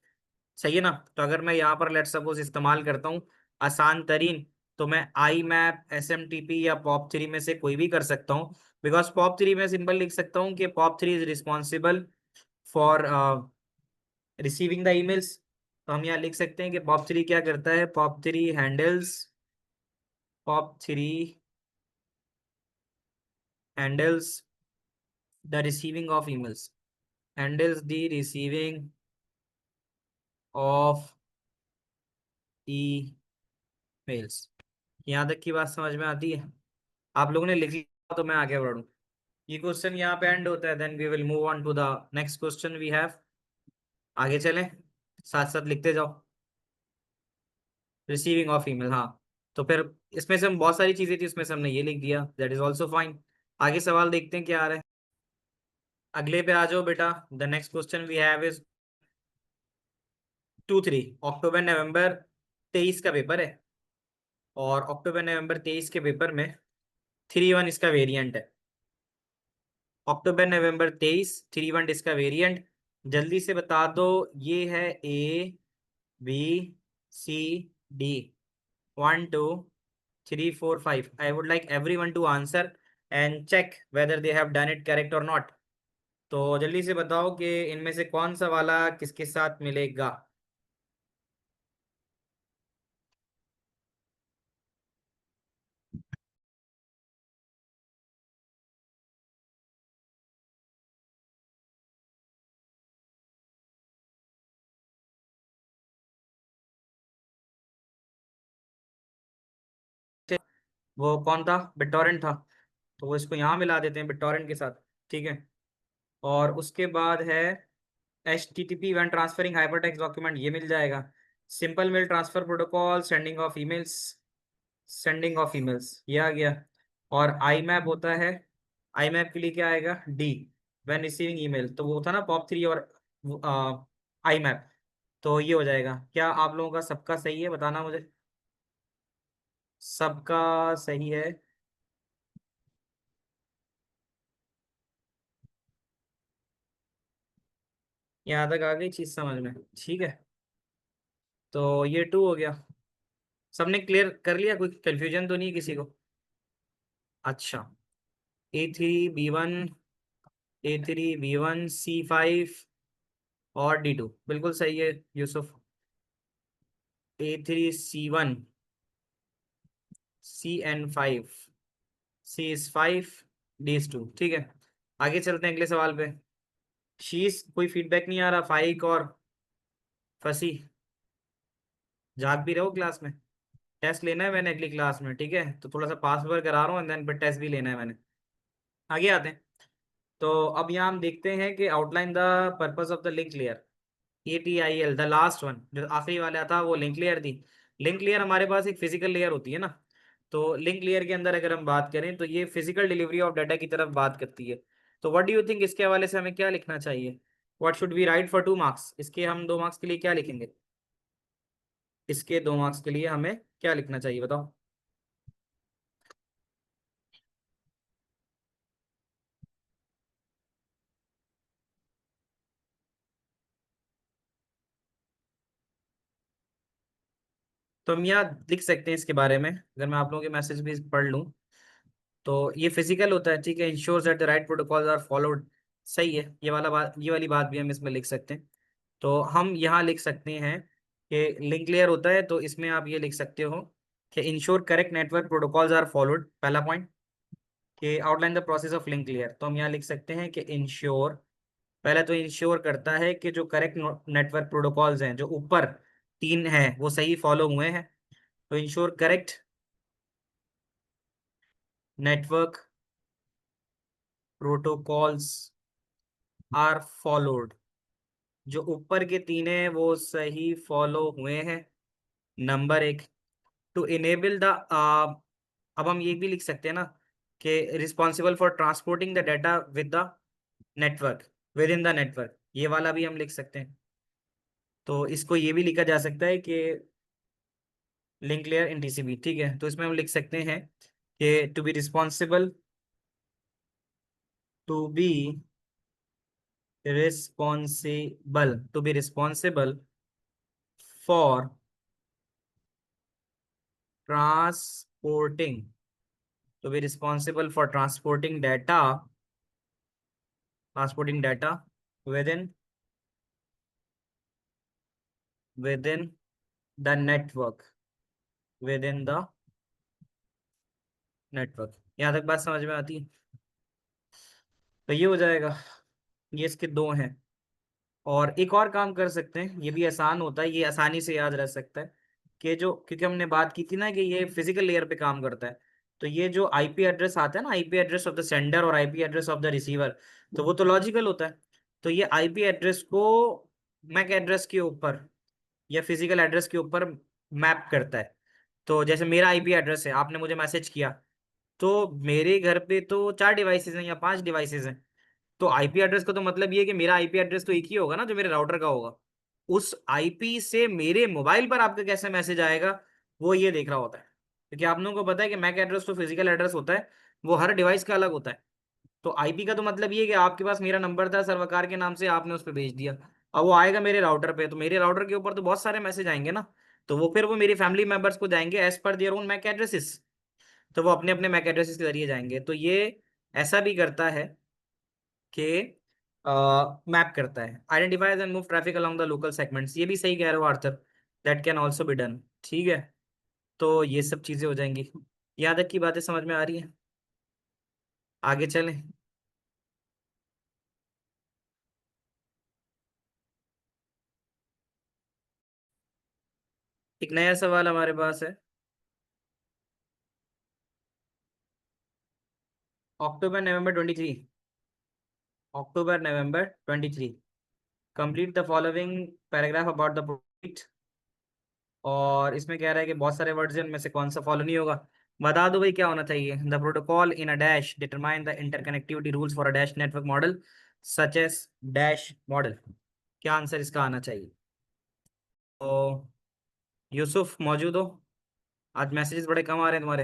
Speaker 1: सही है ना। तो अगर मैं यहाँ पर लेट सपोज इस्तेमाल करता हूँ आसान तरीन, तो मैं IMAP, SMTP या POP3 में से कोई भी कर सकता हूँ। बिकॉज POP3 में सिंपल लिख सकता हूँ कि POP3 is responsible for receiving the emails. तो हम यहाँ लिख सकते हैं कि POP3 क्या करता है, POP3 handles the receiving of emails, handles the receiving of emails. यहाँ तक की बात समझ में आती है? आप लोगों ने लिख लिया तो मैं आगे बढ़ूँ। ये क्वेश्चन यहाँ पे एंड होता है, then we will move on to the next question we have. आगे चलें, साथ साथ लिखते जाओ। रिसीविंग ऑफ ईमेल, हाँ। तो फिर इसमें से हम बहुत सारी चीजें थी, उसमें से हमने ये लिख दिया, दैट इज ऑल्सो फाइन। आगे सवाल देखते हैं क्या आ रहा है। अगले पे आ जाओ बेटा। The next question we have is 2 3 अक्टूबर नवंबर 23 का पेपर है, और अक्टूबर नवंबर 23 के पेपर में 3 1 इसका वेरिएंट है। अक्टूबर नवंबर 23 3 1 इसका वेरिएंट, जल्दी से बता दो। ये है A B C D, 1 2 3 4 5। I would like everyone to answer and check whether they have done it correct और नॉट। तो जल्दी से बताओ कि इनमें से कौन सा वाला किसके साथ मिलेगा। वो कौन था, बिटटोरेंट था। तो वो इसको यहाँ मिला देते हैं बिटटोरेंट के साथ। ठीक है। और उसके बाद है HTTP when transferring hypertext document, ये मिल जाएगा। Simple mail transfer protocol, sending of emails ये आ गया। और IMAP होता है, IMAP के लिए क्या आएगा, D व्हेन रिसीविंग ईमेल। तो वो था ना POP3 और IMAP। तो ये हो जाएगा। क्या आप लोगों का सबका सही है, बताना मुझे। सबका सही है। यहाँ तक आ गई चीज समझ में, ठीक है। तो ये 2 हो गया। सबने क्लियर कर लिया, कोई कंफ्यूजन तो नहीं है किसी को। अच्छा। A3 B1, A3 B1 C5 और D2 बिल्कुल सही है Yusuf. A3 C1 C and 5, C is 5, D is 2, ठीक है। आगे चलते हैं अगले सवाल पे। शीश कोई फीडबैक नहीं आ रहा, फाइक और फसी जाग भी रहो क्लास में। टेस्ट लेना है मैंने अगली क्लास में, ठीक है। तो थोड़ा सा पास ओवर करा रहा हूँ एंड देन फिर टेस्ट भी लेना है मैंने। आगे आते हैं। तो अब यहाँ हम देखते हैं कि outline the purpose of the link layer. ATIL, the last one जो आखिरी वाला था वो लिंक लेयर थी। लिंक लेयर हमारे पास एक फिजिकल लेयर होती है ना। तो लिंक लेयर के अंदर अगर हम बात करें तो ये फिजिकल डिलीवरी ऑफ डाटा की तरफ बात करती है। तो व्हाट डू यू थिंक, इसके हवाले से हमें क्या लिखना चाहिए। What should we write for 2 marks, इसके हम 2 मार्क्स के लिए क्या लिखेंगे। इसके 2 मार्क्स के लिए हमें क्या लिखना चाहिए बताओ। तो हम यहाँ लिख सकते हैं इसके बारे में, अगर मैं आप लोगों के मैसेज भी पढ़ लूँ। तो ये फिजिकल होता है, ठीक है। Ensures that the right protocols are followed. सही है, ये वाला बात, ये वाली बात भी हम इसमें लिख सकते हैं। तो हम यहाँ लिख सकते हैं कि लिंक लेयर होता है, तो इसमें आप ये लिख सकते हो कि ensure correct network protocols are followed, पहला पॉइंट। कि outline the process of link layer, तो हम यहाँ लिख सकते हैं कि इंश्योर, पहले तो इंश्योर करता है कि जो करेक्ट नेटवर्क प्रोटोकॉल्स हैं जो ऊपर 3 हैं वो सही फॉलो हुए हैं। तो ensure correct network protocols are followed, जो ऊपर के 3 हैं वो सही फॉलो हुए हैं, नंबर 1। टू इनेबल द, अब हम ये भी लिख सकते हैं ना कि responsible for transporting the data with the network, with in the network, ये वाला भी हम लिख सकते हैं। तो इसको ये भी लिखा जा सकता है कि लिंक लेयर इन TCP, ठीक है। तो इसमें हम लिख सकते हैं कि to be responsible for transporting, transporting data within within the network, यहाँ तक बात समझ में आती है। तो ये हो जाएगा, ये इसके 2 हैं। और एक और काम कर सकते हैं, ये भी आसान होता है, ये आसानी से याद रह सकता है। कि जो, क्योंकि हमने बात की थी ना कि ये फिजिकल लेयर पे काम करता है। तो ये जो IP एड्रेस आता है ना, IP address of the sender और IP address of the receiver, तो वो तो लॉजिकल होता है। तो ये IP एड्रेस को मैक एड्रेस के ऊपर या फिजिकल एड्रेस के ऊपर मैप करता है। तो जैसे मेरा IP एड्रेस है, आपने मुझे मैसेज किया, तो मेरे घर पे तो 4 डिवाइसेस हैं या 5 डिवाइसेस हैं। तो IP एड्रेस का तो मतलब ये है कि मेरा IP एड्रेस तो एक ही होगा ना जो मेरे राउटर का होगा। उस IP से मेरे मोबाइल पर आपका कैसे मैसेज आएगा, वो ये देख रहा होता है। क्योंकि आप लोगों को पता है कि मैक एड्रेस तो फिजिकल एड्रेस होता है, वो हर डिवाइस का अलग होता है। तो IP का तो मतलब ये है कि आपके पास मेरा नंबर था सर्वकार के नाम से, आपने उस पर भेज दिया। अब वो आएगा मेरे राउटर पे, तो मेरे राउटर के ऊपर तो बहुत सारे मैसेज आएंगे ना। तो वो फिर वो मेरी फैमिली मेंबर्स को जाएंगे as per their own Mac addresses. तो वो अपने अपने मैक एड्रेसेस के जरिए जाएंगे। तो ये ऐसा भी करता है कि मैप करता है, identifies and move traffic along the local segments. ये भी सही कह रहे हो Arthur, that can also be done. ठीक है, तो ये सब चीजें हो जाएंगी। यहाँ तक की बातें समझ में आ रही है? आगे चलें। एक नया सवाल हमारे पास है। अक्टूबर नवंबर 23, अक्टूबर नवंबर 23, complete the following paragraph about the project. और इसमें कह रहा है कि बहुत सारे वर्ड्स हैं, उनमें से कौन सा फॉलो नहीं होगा। बता दो भाई क्या होना चाहिए। The protocol in a dash determine the interconnectivity rules for a dash network model such as dash model. क्या आंसर इसका आना चाहिए? तो यूसुफ मौजूद हो? आज मैसेजेस बड़े कम आ रहे हैं तुम्हारे।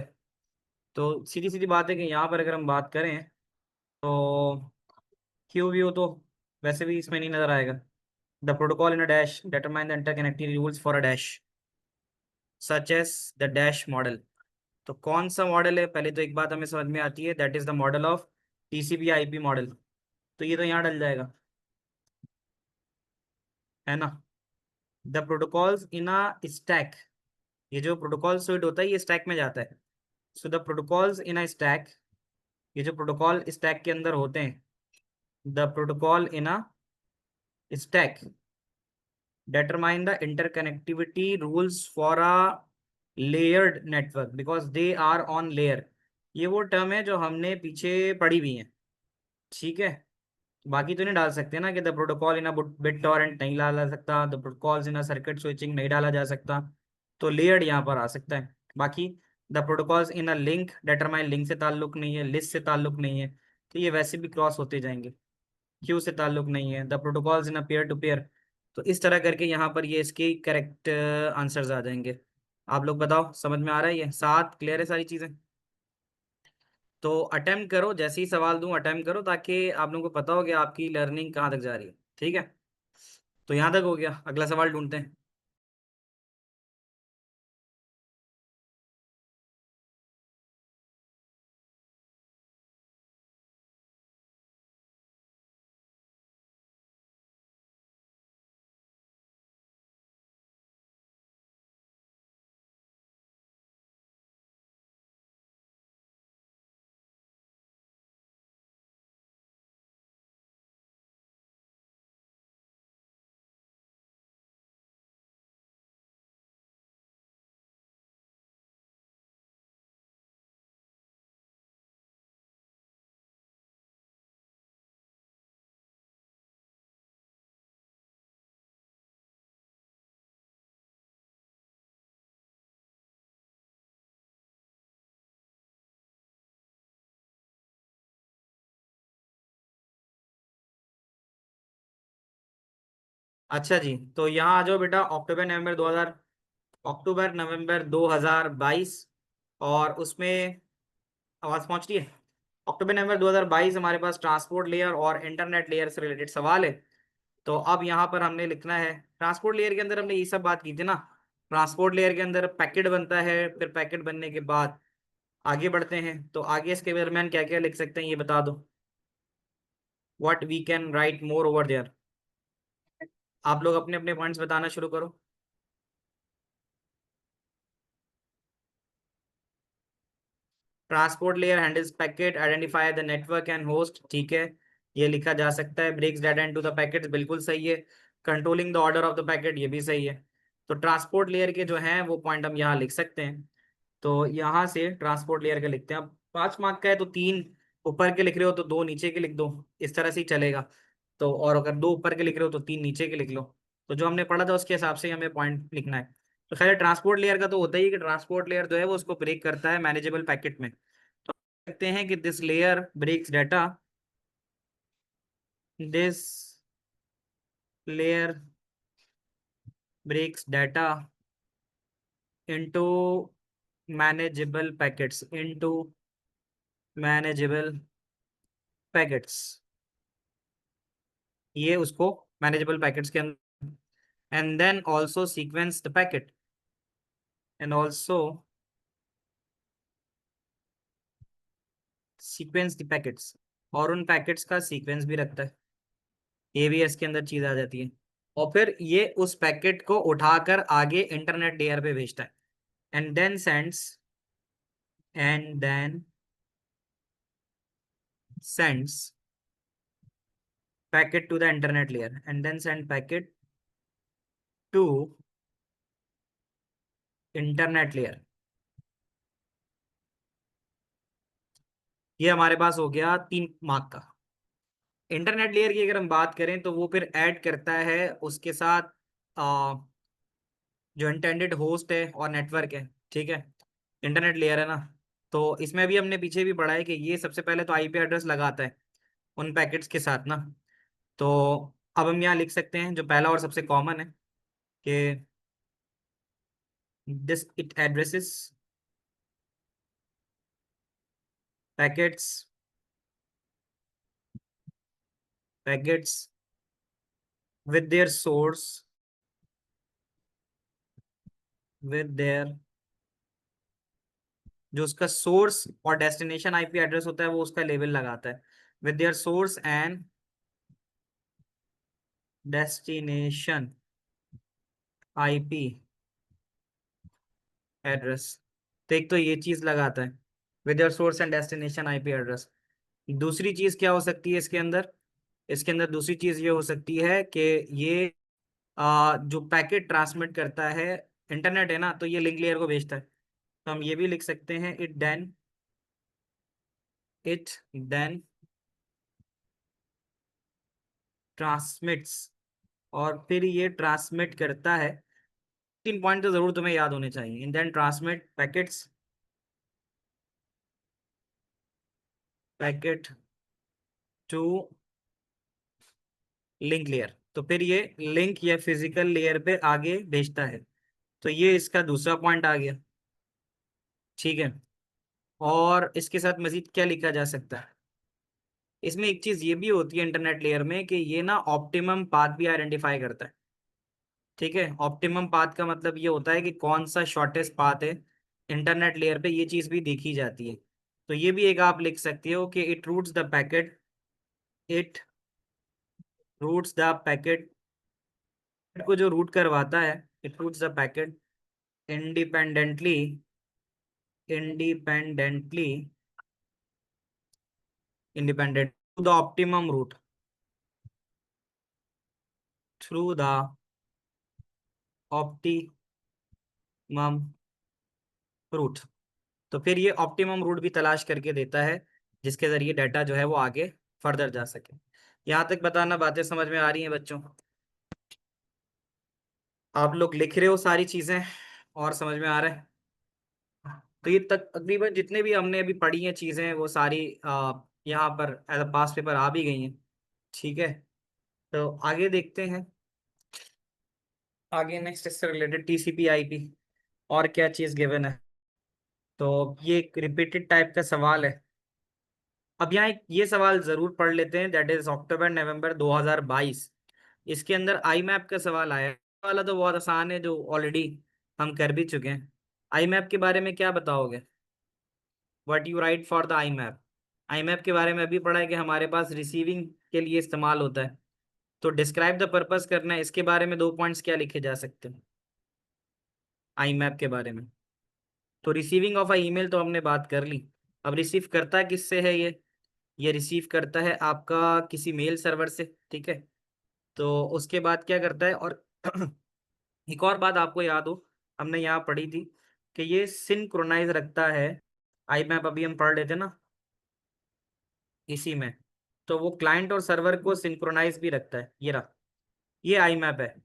Speaker 1: तो सीधी सीधी बात है कि यहाँ पर अगर हम बात करें तो क्यू व्यू तो वैसे भी इसमें नहीं नजर आएगा। The protocol in a dash determine the interconnectivity rules for a dash such as the dash model. तो कौन सा मॉडल है? पहले तो एक बात हमें समझ में आती है, that is the model of TCP IP model. तो ये तो यहाँ डल जाएगा, है ना। The protocols in a stack, ये जो प्रोटोकॉल स्विट होता है ये स्टैक में जाता है। So the protocols in a stack, ये जो प्रोटोकॉल स्टैक के अंदर होते हैं, the protocol in a stack determine the interconnectivity rules for a layered network because they are on layer। ये वो टर्म है जो हमने पीछे पढ़ी हुई है। ठीक है, बाकी तो नहीं डाल सकते ना कि the protocol in a bit torrent नहीं डाला जा सकता, the protocols in a circuit switching नहीं डाला जा सकता। तो लेयर्ड यहाँ पर आ सकता है। बाकी the protocols in a link determine, link से ताल्लुक नहीं है, लिस्ट से ताल्लुक नहीं है, तो ये वैसे भी क्रॉस होते जाएंगे। क्यू से ताल्लुक नहीं है, the protocols in a peer to peer. तो इस तरह करके यहाँ पर ये इसके करेक्ट आंसर्स आ जाएंगे। आप लोग बताओ, समझ में आ रहा है? ये साथ क्लियर है सारी चीज़ें? तो अटेम्प्ट करो, जैसे ही सवाल दूं अटेम्प्ट करो, ताकि आप लोगों को पता हो कि आपकी लर्निंग कहाँ तक जा रही है। ठीक है, तो यहाँ तक हो गया, अगला सवाल ढूंढते हैं। अच्छा जी, तो यहाँ आ जाओ बेटा। अक्टूबर नवंबर 2022, और उसमें आवाज पहुंच रही है? अक्टूबर नवंबर 2022 हमारे पास ट्रांसपोर्ट लेयर और इंटरनेट लेयर से रिलेटेड सवाल है। तो अब यहाँ पर हमने लिखना है, ट्रांसपोर्ट लेयर के अंदर हमने ये सब बात की थी ना। ट्रांसपोर्ट लेयर के अंदर पैकेट बनता है, फिर पैकेट बनने के बाद आगे बढ़ते हैं। तो आगे इसके दरमियान क्या क्या लिख सकते हैं ये बता दो। What we can write more over there. आप लोग अपने अपने पॉइंट्स बताना शुरू करो। Transport layer handles packet, identify the network end host. ठीक है, ये लिखा जा सकता है। Breaks data into the packets, बिल्कुल सही है। Controlling the order of the packet, ये भी सही है। तो ट्रांसपोर्ट लेयर के जो हैं वो पॉइंट हम यहाँ लिख सकते हैं। तो यहाँ से ट्रांसपोर्ट लेयर का लिखते हैं। अब 5 मार्क का है तो 3 ऊपर के लिख रहे हो तो 2 नीचे के लिख दो, इस तरह से ही चलेगा। तो और अगर 2 ऊपर के लिख रहे हो तो 3 नीचे के लिख लो। तो जो हमने पढ़ा था उसके हिसाब से ही हमें पॉइंट लिखना है। तो खैर ट्रांसपोर्ट लेयर का तो होता ही है कि ट्रांसपोर्ट लेयर जो है वो उसको ब्रेक करता है मैनेजेबल पैकेट में। तो कहते हैं कि this layer breaks data, this layer breaks data into manageable packets, into manageable packets. ये उसको मैनेजेबल पैकेट्स के अंदर, and then also sequence the packet, and also sequence the packets, और उन पैकेट्स का सीक्वेंस भी रखता है। ये भी इसके अंदर चीज आ जाती है। और फिर ये उस पैकेट को उठाकर आगे इंटरनेट लेयर पे भेजता है। And then sends and then sends packet to the internet layer and then send packet to internet layer। ये हमारे पास हो गया 3 मार्क का। इंटरनेट लेयर की अगर हम बात करें तो वो फिर ऐड करता है उसके साथ जो इंटेंडेड होस्ट है और नेटवर्क है, ठीक है, इंटरनेट लेयर है ना। तो इसमें भी हमने पीछे भी पढ़ा है कि ये सबसे पहले तो आईपी एड्रेस लगाता है उन पैकेट्स के साथ ना। तो अब हम यहाँ लिख सकते हैं जो पहला और सबसे कॉमन है कि this it addresses packets packets with their source with their जो उसका सोर्स और डेस्टिनेशन आईपी एड्रेस होता है वो उसका लेबल लगाता है with their source and destination IP address. तो एक तो ये चीज लगाता है with their source and destination IP address. दूसरी चीज क्या हो सकती है इसके अंदर? इसके अंदर दूसरी चीज ये हो सकती है कि ये जो पैकेट ट्रांसमिट करता है, इंटरनेट है ना, तो ये लिंक लेयर को भेजता है। तो हम ये भी लिख सकते हैं इट देन ट्रांसमिट्स, और फिर ये ट्रांसमिट करता है। 3 पॉइंट तो जरूर तुम्हें याद होने चाहिए। In then transmit packet to link layer, तो फिर ये लिंक या फिजिकल लेयर पे आगे भेजता है। तो ये इसका दूसरा पॉइंट आ गया, ठीक है। और इसके साथ मजीद क्या लिखा जा सकता है? इसमें एक चीज ये भी होती है इंटरनेट लेयर में कि ये ना ऑप्टिमम पाथ भी आइडेंटिफाई करता है, ठीक है। ऑप्टिमम पाथ का मतलब ये होता है कि कौन सा शॉर्टेस्ट पाथ है। इंटरनेट लेयर पे ये चीज भी देखी जाती है। तो ये भी एक आप लिख सकते हो कि इट रूट्स द पैकेट को जो रूट करवाता है, it routes the packet independently independently independent to the optimum route through the optimum route. तो फिर ये ऑप्टिमम रूट भी तलाश करके देता है जिसके जरिए डाटा जो है वो आगे फर्दर जा सके। यहाँ तक बताना बातें समझ में आ रही हैं बच्चों? आप लोग लिख रहे हो सारी चीजें और समझ में आ रहा है? तो ये तक तकरीबन जितने भी हमने अभी पढ़ी हैं चीजें वो सारी यहाँ पर एज अ पास पेपर आ भी गई हैं, ठीक है। तो आगे देखते हैं। आगे नेक्स्ट इससे रिलेटेड टीसीपी आईपी और क्या चीज गिवन है। तो ये एक रिपीटेड टाइप का सवाल है। अब यहाँ एक ये सवाल जरूर पढ़ लेते हैं, दैट इज अक्टूबर नवंबर 2022। इसके अंदर आई मैप का सवाल आया है। वाला तो बहुत आसान है, जो ऑलरेडी हम कर भी चुके हैं। आई मैप के बारे में क्या बताओगे? What you right for the I map? I map के बारे में अभी पढ़ा है कि हमारे पास रिसीविंग के लिए इस्तेमाल होता है। तो डिस्क्राइब द पर्पस करना है, इसके बारे में 2 पॉइंट्स क्या लिखे जा सकते हैं आई मैप के बारे में? तो रिसीविंग ऑफ अ ईमेल तो हमने बात कर ली। अब रिसीव करता किससे है ये रिसीव करता है आपका किसी मेल सर्वर से, ठीक है। तो उसके बाद क्या करता है? और एक और बात आपको याद हो, हमने यहाँ पढ़ी थी कि ये सिंक्रोनाइज रखता है। आई मैप अभी हम पढ़ लेते ना इसी में। तो वो क्लाइंट और सर्वर को सिंक्रोनाइज भी रखता है। ये रहा, ये आई मैप है।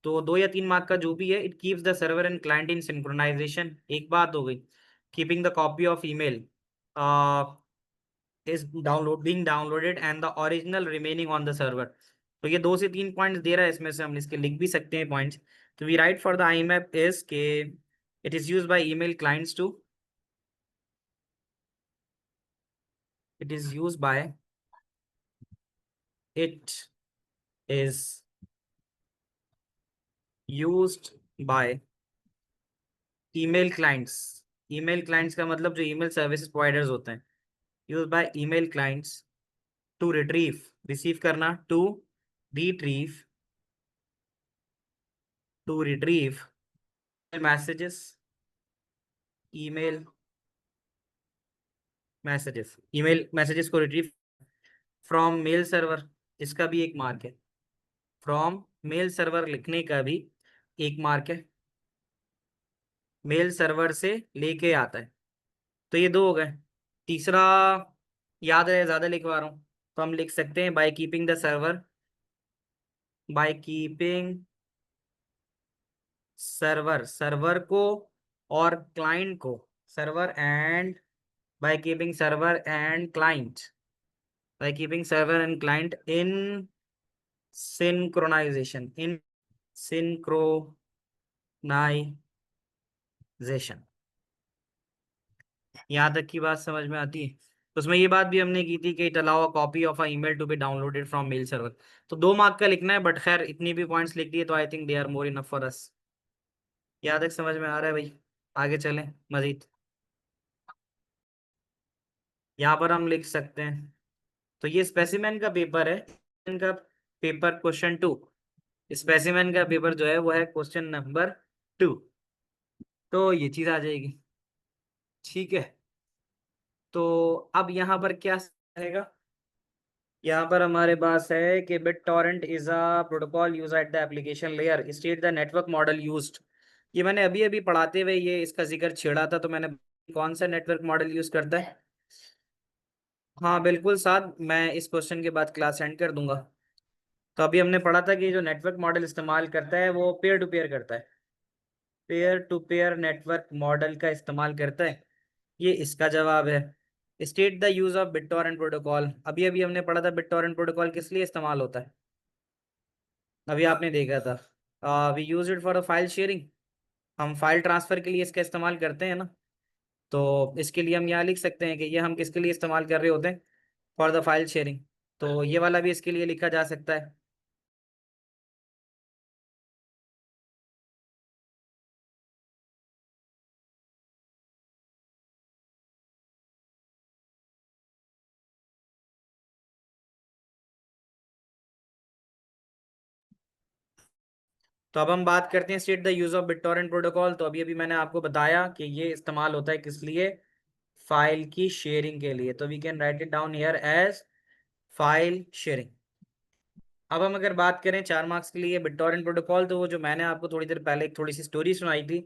Speaker 1: तो 2 या 3 मार्क का जो भी है, it keeps the server and client in synchronization. एक बात हो गई। Keeping the copy of email is downloaded and the original remaining on the server. तो ये 2 से 3 पॉइंट्स दे रहा है, इसमें से हम इसके लिख भी सकते हैं पॉइंट्स। तो we write for the IMAP is के it is use by email clients to it is use by it is used by email clients. Email clients का मतलब जो ईमेल सर्विसेज प्रोवाइडर्स होते हैं, use by email clients to retrieve, receive करना, retrieve to retrieve messages, email email messages को retrieve from mail server, इसका भी एक मार्क है। फ्रॉम मेल सर्वर लिखने का भी एक मार्क है, मेल सर्वर से लेके आता है। तो ये दो हो गए। तीसरा याद रहे, ज्यादा लिखवा रहा हूँ, तो हम लिख सकते हैं by keeping the server, by keeping server, server को और क्लाइंट को, server and, by keeping server and client, by keeping server and client in synchronization, in synchronization. यहाँ तक की बात समझ में आती है? तो उसमें ये बात भी हमने की थी कि it allow a copy of a email to be downloaded from mail server. तो 2 मार्क का लिखना है, बट खैर इतनी भी पॉइंट्स लिख दिए तो I think they are more enough for us. यहाँ तक समझ में आ रहा है भाई? आगे चलें मजीद। यहाँ पर हम लिख सकते हैं, तो ये स्पेसिमेन का पेपर है, इनका पेपर क्वेश्चन 2, स्पेसिमेन का पेपर जो है वो है क्वेश्चन नंबर 2। तो ये चीज आ जाएगी, ठीक है। तो अब यहाँ पर क्या रहेगा? यहाँ पर हमारे पास है कि bit torrent is a protocol use at the application layer, state the network model used. ये मैंने अभी अभी पढ़ाते हुए ये इसका जिक्र छेड़ा था, तो मैंने कौन सा नेटवर्क मॉडल यूज करता है? हाँ बिल्कुल साथ, मैं इस क्वेश्चन के बाद क्लास एंड कर दूंगा। तो अभी हमने पढ़ा था कि जो नेटवर्क मॉडल इस्तेमाल करता है वो पेयर टू पेयर करता है, peer to peer network model का इस्तेमाल करता है। ये इसका जवाब है। State the use of BitTorrent protocol, अभी अभी हमने पढ़ा था बिटटॉरेंट प्रोटोकॉल किस लिए इस्तेमाल होता है, अभी आपने देखा था, we use it for file sharing, हम फाइल ट्रांसफर के लिए इसका इस्तेमाल करते हैं ना। तो इसके लिए हम यहाँ लिख सकते हैं कि ये हम किसके लिए इस्तेमाल कर रहे होते हैं, फॉर द फाइल शेयरिंग। तो ये वाला भी इसके लिए लिखा जा सकता है। तो अब हम बात करते हैं state the use of BitTorrent protocol. तो अभी अभी मैंने आपको बताया कि ये इस्तेमाल होता है किस लिए, फाइल की शेयरिंग के लिए। तो we can write it down here as file sharing. अब हम अगर बात करें 4 मार्क्स के लिए बिटटॉरेंट प्रोटोकॉल, तो वो जो मैंने आपको थोड़ी देर पहले एक थोड़ी सी स्टोरी सुनाई थी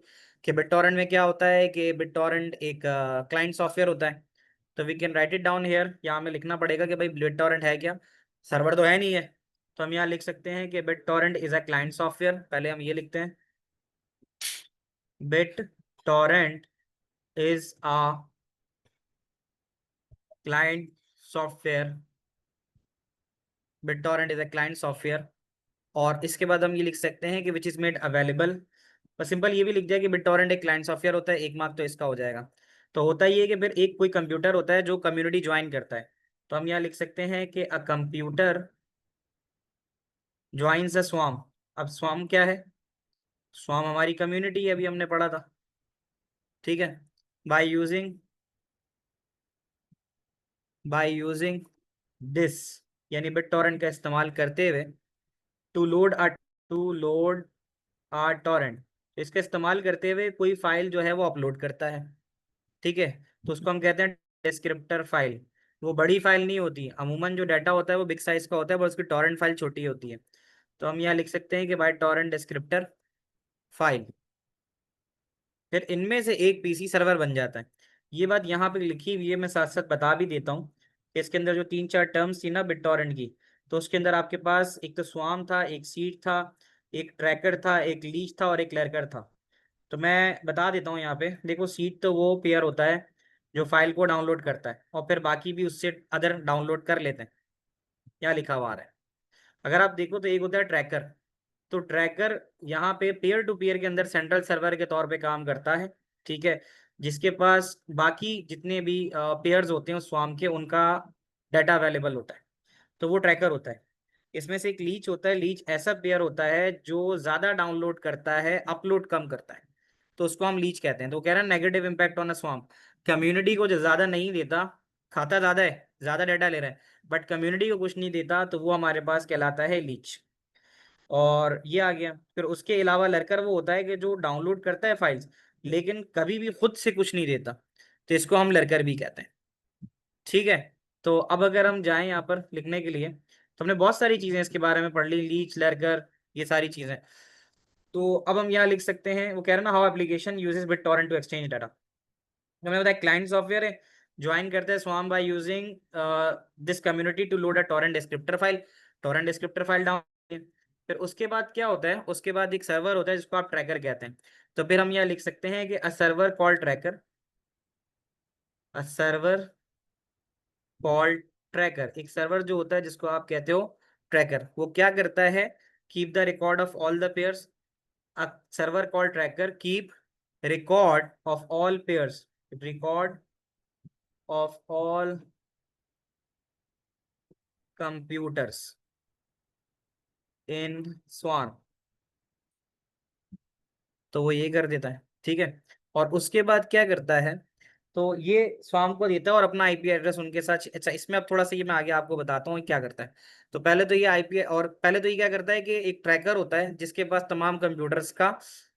Speaker 1: कि बिटटॉरेंट में क्या होता है कि बिटटॉरेंट एक क्लाइंट सॉफ्टवेयर होता है। तो we can write it down here, यहाँ हमें लिखना पड़ेगा कि भाई बिटटॉरेंट है क्या, सर्वर तो है नहीं है। तो हम यहाँ लिख सकते हैं कि BitTorrent is a client software, पहले हम ये लिखते हैं, BitTorrent is a client software, BitTorrent is a client software. और इसके बाद हम ये लिख सकते हैं कि विच इज मेड अवेलेबल, बस सिंपल ये भी लिख दिया कि बिटटॉरेंट एक क्लाइंट सॉफ्टवेयर होता है, 1 मार्क तो इसका हो जाएगा। तो होता ही है कि फिर एक कोई कंप्यूटर होता है जो कम्युनिटी ज्वाइन करता है। तो हम यहाँ लिख सकते हैं कि अ कंप्यूटर ज्वाइंस अ स्वाम। अब स्वाम क्या है? स्वाम हमारी कम्युनिटी है, अभी हमने पढ़ा था, ठीक है। By using, bye using this, यानी बिटटॉरेंट का इस्तेमाल करते हुए, टू लोड टॉरेंट, इसका इस्तेमाल करते हुए कोई फाइल जो है वो अपलोड करता है, ठीक है। तो उसको हम कहते हैं डिस्क्रिप्टर फाइल। वो बड़ी फाइल नहीं होती, अमूमन जो डाटा होता है वो बिग साइज का होता है, पर उसकी टॉरेंट फाइल छोटी होती है। तो हम यहाँ लिख सकते हैं कि बाय टॉरेंट डिस्क्रिप्टर फाइल, फिर इनमें से एक पीसी सर्वर बन जाता है। ये बात यहाँ पे लिखी हुई है, मैं साथ साथ बता भी देता हूँ कि इसके अंदर जो 3 4 टर्म्स थी ना बिटटॉरेंट की, तो उसके अंदर आपके पास एक तो स्वाम था, एक सीड था, एक ट्रैकर था, एक लीच था और एक क्लर्कर था। तो मैं बता देता हूँ यहाँ पे, देखो सीड तो वो पेयर होता है जो फाइल को डाउनलोड करता है और फिर बाकी भी उससे अदर डाउनलोड कर लेते हैं, क्या लिखा हुआ आ रहा है। अगर आप देखो तो एक होता है ट्रैकर। तो ट्रैकर यहाँ पे पेयर टू पेयर के अंदर सेंट्रल सर्वर के तौर पे काम करता है, ठीक है, जिसके पास बाकी जितने भी पेयर्स होते हैं उस स्वाम के, उनका डाटा अवेलेबल होता है, तो वो ट्रैकर होता है। इसमें से एक लीच होता है, लीच ऐसा पेयर होता है जो ज्यादा डाउनलोड करता है, अपलोड कम करता है, तो उसको हम लीच कहते हैं। तो वो कह रहा है नेगेटिव इम्पैक्ट ऑन अ स्वाम, कम्युनिटी को जो ज्यादा नहीं देता, खाता ज्यादा है, ज्यादा डाटा ले रहा है, बट कम्युनिटी को कुछ नहीं देता, तो वो हमारे पास कहलाता है लीच। और ये आ गया। फिर उसके अलावा लर्कर वो होता है कि जो डाउनलोड करता है फाइल्स, लेकिन कभी भी खुद से कुछ नहीं देता, तो इसको हम लर्कर भी कहते हैं। ठीक है। तो अब अगर हम जाएं यहाँ पर लिखने के लिए, तो हमने बहुत सारी चीजें इसके बारे में पढ़ ली, लीच, लर्कर, ये सारी चीजें। तो अब हम यहाँ लिख सकते हैं, वो कह रहे हैं ना, how application uses BitTorrent to exchange data. हमें बताया क्लाइंट सॉफ्टवेयर है, ज्वाइन करते हैं swarm by using this community to load a torrent descriptor file. Torrent descriptor file down, फिर उसके बाद क्या होता है, उसके बाद एक सर्वर होता है जिसको आप ट्रैकर कहते हैं। तो फिर हम यहाँ लिख सकते हैं कि अ सर्वर कॉल ट्रैकर, अ सर्वर कॉल ट्रैकर, एक सर्वर जो होता है जिसको आप कहते हो ट्रैकर, वो क्या करता है, keep the record of all the peers. A server call tracker keep record of all peers, record of all computers in swarm. तो वो ये कर देता है, ठीक है। और उसके बाद क्या करता है, तो ये स्वाम को देता है और अपना आईपी एड्रेस उनके साथ। अच्छा, इसमें अब थोड़ा सा ये मैं आगे आपको बताता हूँ क्या करता है। तो पहले तो ये आईपी, और पहले तो ये क्या करता है कि एक ट्रैकर होता है जिसके पास तमाम कंप्यूटर्स का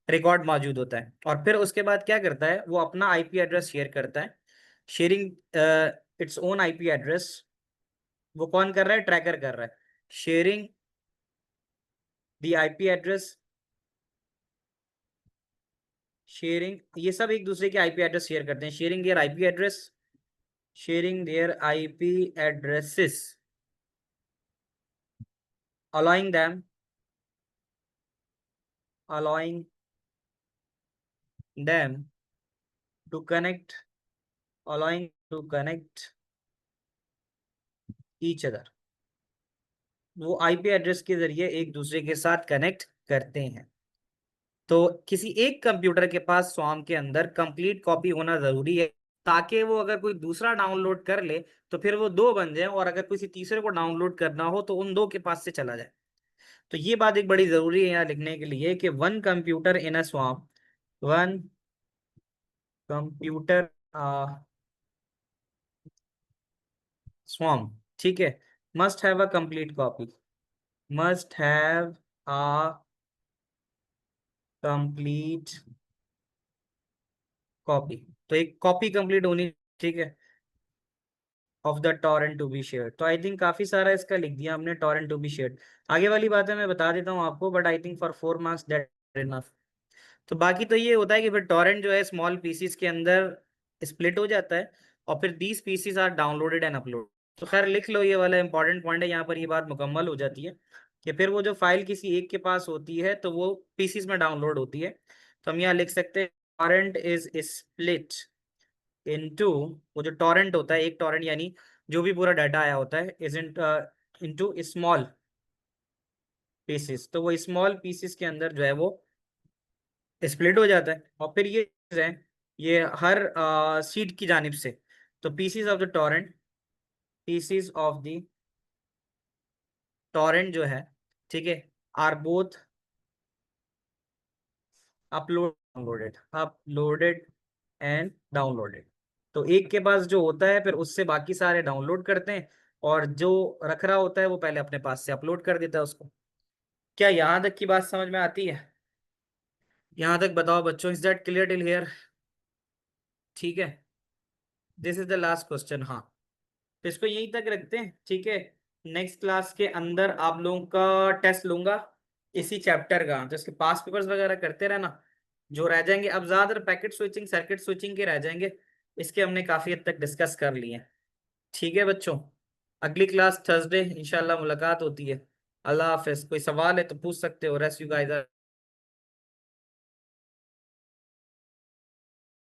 Speaker 1: रिकॉर्ड मौजूद होता है, और फिर उसके बाद क्या करता है, वो अपना आईपी एड्रेस शेयर करता है, sharing its own IP address. वो कौन कर रहा है, ट्रैकर कर रहा है, sharing the IP address, sharing, ये सब एक दूसरे के आईपी एड्रेस शेयर करते हैं, sharing their IP address, sharing their IP addresses, allowing them, allowing them to connect, allowing to connect each other। वो आईपी एड्रेस के जरिए एक दूसरे के साथ कनेक्ट करते हैं। तो किसी एक कंप्यूटर के पास स्वाम के अंदर कंप्लीट कॉपी होना जरूरी है, ताकि वो अगर कोई दूसरा डाउनलोड कर ले तो फिर वो दो बन जाए, और अगर किसी तीसरे को डाउनलोड करना हो तो उन दो के पास से चला जाए। तो ये बात एक बड़ी जरूरी है यहाँ लिखने के लिए कि वन कंप्यूटर इन अ स्वाम, वन कंप्यूटर स्वाम, ठीक है, must have a complete copy, must have a complete copy. तो एक कॉपी कंप्लीट होनी, ठीक है, of the torrent to be shared. तो आई थिंक काफी सारा इसका लिख दिया हमने, टॉरेंट टू बी शेयर्ड। आगे वाली बातें मैं बता देता हूँ आपको, but I think for 4 marks that enough. तो बाकी तो ये होता है कि फिर टॉरेंट जो है स्मॉल पीसीज के अंदर स्प्लिट हो जाता है, और फिर these pieces are downloaded and upload. तो खैर लिख लो, ये वाला इंपॉर्टेंट पॉइंट है, यहाँ पर ये बात मुकम्मल हो जाती है कि फिर वो जो फाइल किसी एक के पास होती है तो वो पीसीज में डाउनलोड होती है। तो हम यहाँ लिख सकते हैं टॉरेंट इज स्प्लिट इनटू, वो जो टॉरेंट होता है, एक टॉरेंट यानी जो भी पूरा डाटा आया होता है, इज इनटू स्मॉल पीसेस। तो वो स्मॉल पीसेस के अंदर जो है वो स्प्लिट हो जाता है, और फिर ये चीज़ है, ये हर सीट की जानिब से। तो pieces of the torrent, pieces of the torrent जो है, ठीक है, are both upload downloaded, uploaded and downloaded. तो एक के पास जो होता है फिर उससे बाकी सारे डाउनलोड करते हैं, और जो रख रहा होता है वो पहले अपने पास से अपलोड कर देता है उसको। क्या यहाँ तक की बात समझ में आती है? यहाँ तक बताओ बच्चों, is that clear till here? ठीक है, this is the last question. हाँ, तो इसको यहीं तक रखते हैं, ठीक है। नेक्स्ट क्लास के अंदर आप लोगों का टेस्ट लूंगा इसी चैप्टर का, तो इसके पास पेपर्स वगैरह करते रहना। जो रह जाएंगे, अब ज्यादातर पैकेट स्विचिंग, सर्किट स्विचिंग के रह जाएंगे, इसके हमने काफी हद तक डिस्कस कर लिए हैं। ठीक है बच्चों, अगली क्लास थर्सडे इंशाल्लाह मुलाकात होती है। अल्लाह हाफिज। कोई सवाल है तो पूछ सकते हो, रेस्ट यू गाइस।